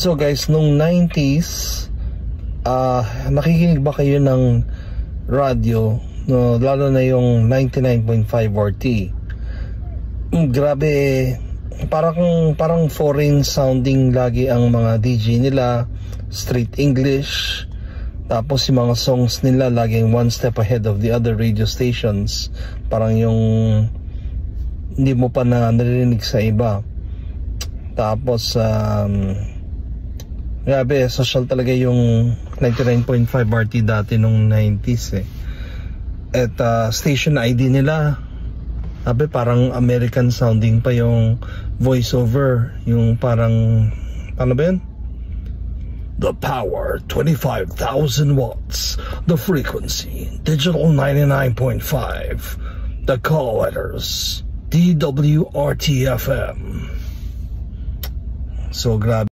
So guys, nung 90s, nakikinig ba kayo ng radyo, no, lalo na yung 99.5 RT? Grabe, parang foreign sounding lagi ang mga DJ nila, straight English. Tapos yung mga songs nila laging one step ahead of the other radio stations. Parang yung hindi mo pa naririnig sa iba. Tapos grabe, social talaga yung 99.5 RT dati nung 90s eh. At station ID nila, sabi parang American sounding pa yung voiceover. Yung parang, paano ba yun? The power, 25,000 watts. The frequency, digital 99.5. The call letters, DWRT-FM. So grabe.